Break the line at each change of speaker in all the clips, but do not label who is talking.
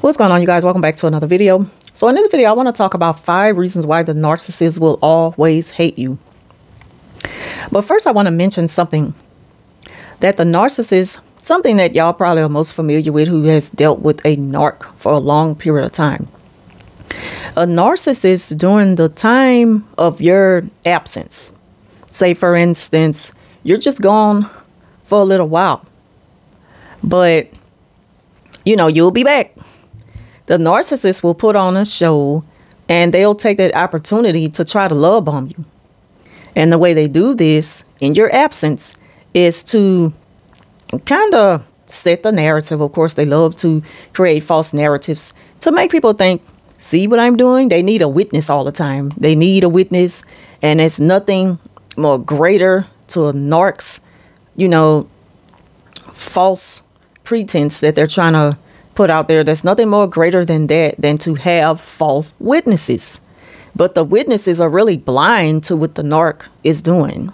What's going on, you guys? Welcome back to another video. So in this video, I want to talk about 5 reasons why the narcissist will always hate you. But first, I want to mention something that the narcissist, something that y'all probably are most familiar with who has dealt with a narc for a long period of time. A narcissist, during the time of your absence, say for instance, you're just gone for a little while, but you know, you'll be back. The narcissist will put on a show and they'll take that opportunity to try to love bomb you. And the way they do this in your absence is to kind of set the narrative. Of course, they love to create false narratives to make people think, see what I'm doing? They need a witness all the time. They need a witness. And it's nothing more greater to a narc's, you know, false pretense that they're trying to put out there. There's nothing more greater than that, than to have false witnesses. But the witnesses are really blind to what the narc is doing.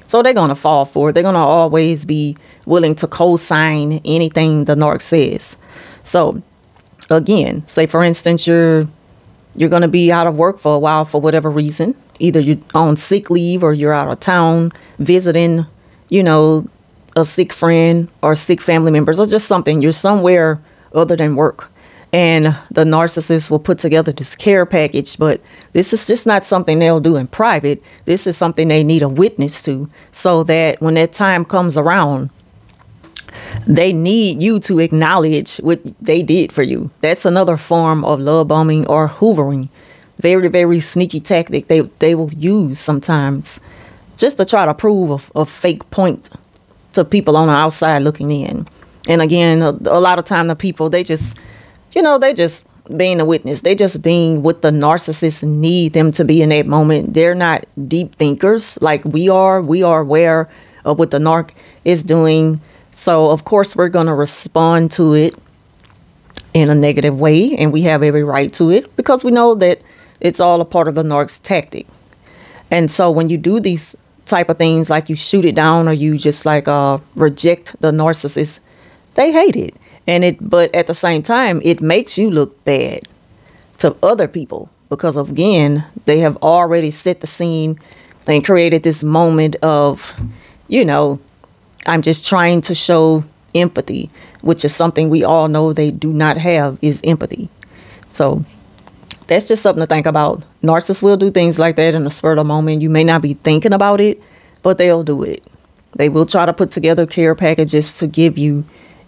So they're going to fall for it. They're going to always be willing to co-sign anything the narc says. So again, say for instance, you're going to be out of work for a while for whatever reason. Either you're on sick leave or you're out of town visiting, you know, a sick friend or sick family members or just something. You're somewhere other than work. And the narcissist will put together this care package. But this is just not something they'll do in private. This is something they need a witness to, so that when that time comes around, they need you to acknowledge what they did for you. That's another form of love bombing or hoovering. Very, very sneaky tactic they will use sometimes just to try to prove a fake point to people on the outside looking in. And again, a lot of time the people, they just, you know, they just being a witness. They just being what the narcissists need them to be in that moment. They're not deep thinkers like we are. We are aware of what the narc is doing. So, of course, we're going to respond to it in a negative way. And we have every right to it because we know that it's all a part of the narc's tactic. And so when you do these type of things, like you shoot it down or you just like reject the narcissist, they hate it. But at the same time, it makes you look bad to other people because, again, they have already set the scene and created this moment of, you know, I'm just trying to show empathy, which is something we all know they do not have, is empathy. So that's just something to think about. Narcissists will do things like that in a spur of the moment. You may not be thinking about it, but they'll do it. They will try to put together care packages to give you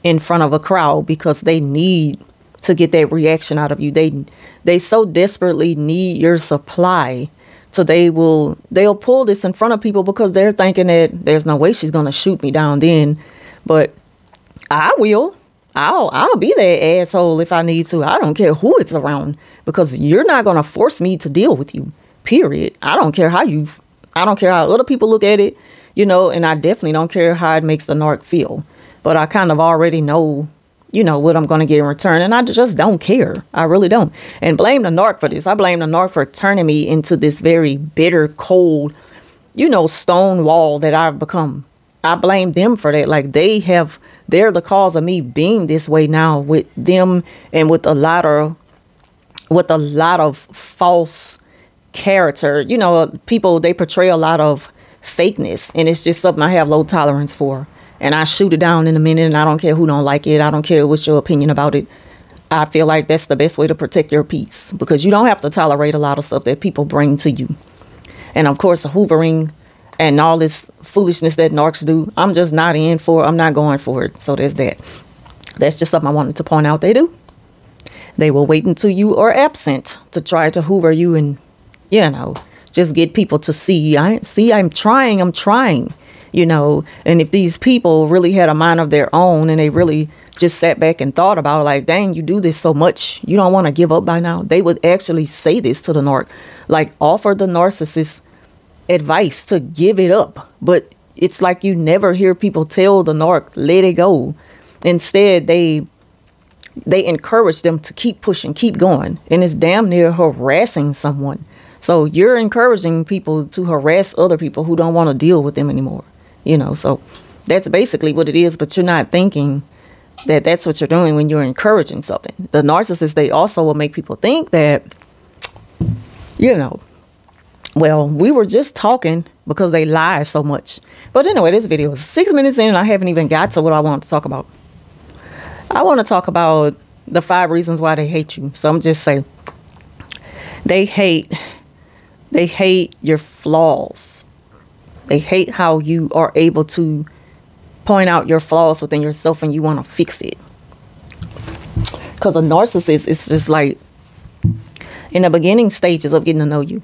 in front of a crowd because they need to get that reaction out of you. They so desperately need your supply. So they'll pull this in front of people because they're thinking that there's no way she's going to shoot me down then. But I will. I'll be that asshole if I need to. I don't care who it's around because you're not going to force me to deal with you, period. I don't care how other people look at it, you know, and I definitely don't care how it makes the narc feel. But I kind of already know, you know, what I'm going to get in return. And I just don't care. I really don't. And blame the narc for this. I blame the narc for turning me into this very bitter, cold, you know, stone wall that I've become. I blame them for that. Like they're the cause of me being this way now with them and with a lot of false character. You know, people, they portray a lot of fakeness, and it's just something I have low tolerance for. And I shoot it down in a minute, and I don't care who don't like it. I don't care what's your opinion about it. I feel like that's the best way to protect your peace because you don't have to tolerate a lot of stuff that people bring to you. And of course, hoovering and all this foolishness that narcs do, I'm just not in for. I'm not going for it. So there's that. That's just something I wanted to point out they do. They will wait until you are absent to try to hoover you and, you know, just get people to see. I'm trying. You know, and if these people really had a mind of their own and they really just sat back and thought about it, like, dang, you do this so much, you don't want to give up by now. They would actually say this to the narc, like offer the narcissist advice to give it up. But it's like you never hear people tell the narc, let it go. Instead, they encourage them to keep pushing, keep going. And it's damn near harassing someone. So you're encouraging people to harass other people who don't want to deal with them anymore. You know, so that's basically what it is. But you're not thinking that's what you're doing when you're encouraging something. The narcissist, they also will make people think that, well, we were just talking, because they lie so much. But anyway, this video is 6 minutes in and I haven't even got to what I want to talk about. I want to talk about the 5 reasons why they hate you. So I'm just saying, they hate your flaws. They hate how you are able to point out your flaws within yourself and you want to fix it. Because a narcissist is just like in the beginning stages of getting to know you.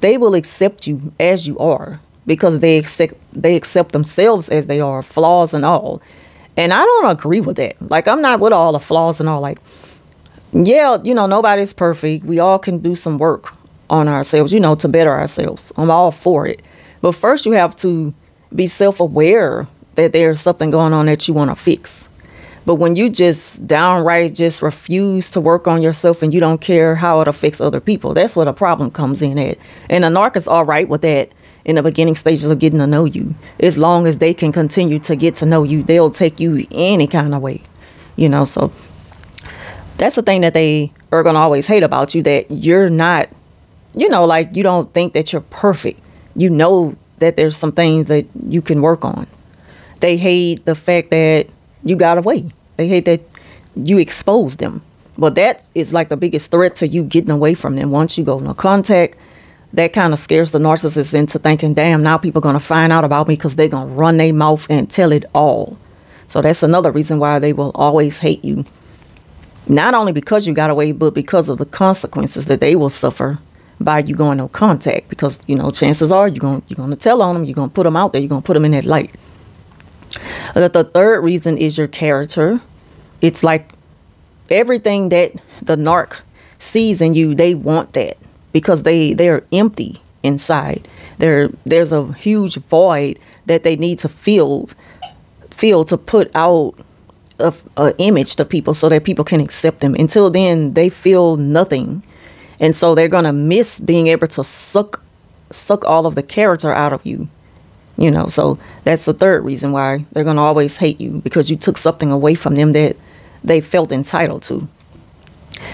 They will accept you as you are because they accept themselves as they are, flaws and all. And I don't agree with that. Like, I'm not with all the flaws and all. Like, yeah, nobody's perfect. We all can do some work on ourselves, to better ourselves. I'm all for it. But first you have to be self-aware that there's something going on that you want to fix. But when you just downright just refuse to work on yourself and you don't care how it affects other people, that's where the problem comes in at. And a narc is all right with that in the beginning stages of getting to know you. As long as they can continue to get to know you, they'll take you any kind of way, So that's the thing that they are going to always hate about you, that you're not, like you don't think that you're perfect. You know that there's some things that you can work on. They hate the fact that you got away. They hate that you exposed them. But that is like the biggest threat to you getting away from them. Once you go no contact, that kind of scares the narcissist into thinking, damn, now people are going to find out about me because they're going to run their mouth and tell it all. So that's another reason why they will always hate you. Not only because you got away, but because of the consequences that they will suffer by you going no contact. Because, chances are you're going to tell on them. You're going to put them out there. You're going to put them in that light. The third reason is your character. It's like everything that the narc sees in you, they want that because they're empty inside. There's a huge void that they need to fill to put out a image to people so that people can accept them. Until then, they feel nothing. And so they're going to miss being able to suck all of the character out of you. So that's the third reason why they're going to always hate you, because you took something away from them that they felt entitled to.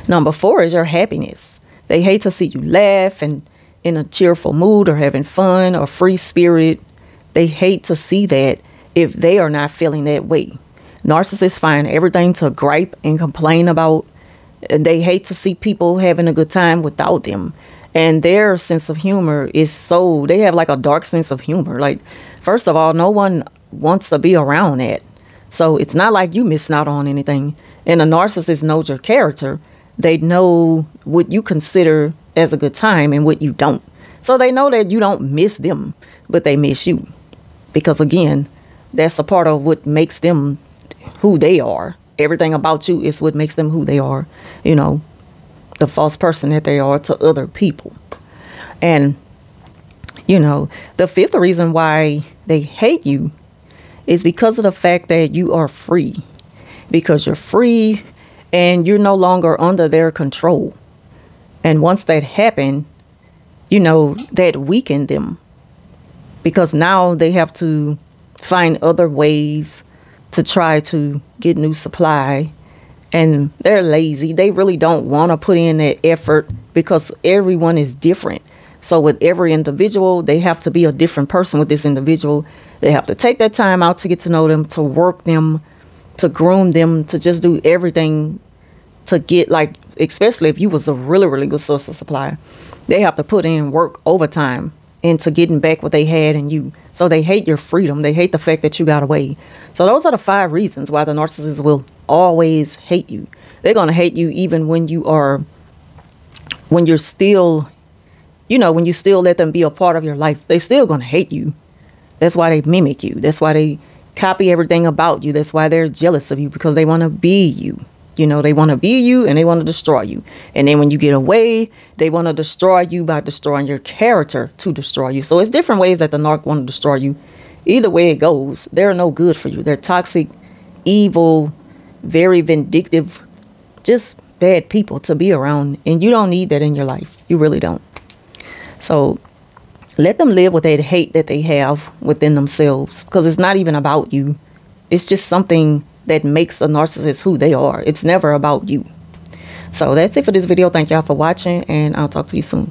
Number 4 is your happiness. They hate to see you laugh and in a cheerful mood or having fun or free spirit. They hate to see that if they are not feeling that way. Narcissists find everything to gripe and complain about. They hate to see people having a good time without them. And their sense of humor is they have like a dark sense of humor. Like, first of all, no one wants to be around that. So it's not like you missing out on anything. And a narcissist knows your character. They know what you consider as a good time and what you don't. So they know that you don't miss them, but they miss you. Because again, that's a part of what makes them who they are. Everything about you is what makes them who they are. The false person that they are to other people. And, the 5th reason why they hate you is because of the fact that you are free. Because you're free and you're no longer under their control. And once that happened, that weakened them. Because now they have to find other ways to try to get new supply. And they're lazy. They really don't want to put in that effort because everyone is different. So with every individual, they have to be a different person with this individual. They have to take that time out to get to know them, to work them, to groom them, to just do everything to get, like, especially if you was a really, really good source of supply. They have to put in work overtime into getting back what they had in you. So they hate your freedom. They hate the fact that you got away. So those are the 5 reasons why the narcissist will always hate you. They're going to hate you even when you're still, when you still let them be a part of your life. They still going to hate you. That's why they mimic you. That's why they copy everything about you. That's why they're jealous of you, because they want to be you. They want to be you and they want to destroy you. And then when you get away, they want to destroy you by destroying your character to destroy you. So it's different ways that the narc want to destroy you. Either way it goes, they're no good for you. They're toxic, evil, very vindictive, just bad people to be around. And you don't need that in your life. You really don't. So let them live with that hate that they have within themselves, because it's not even about you. It's just something that makes a narcissist who they are. It's never about you. So that's it for this video. Thank y'all for watching, and I'll talk to you soon.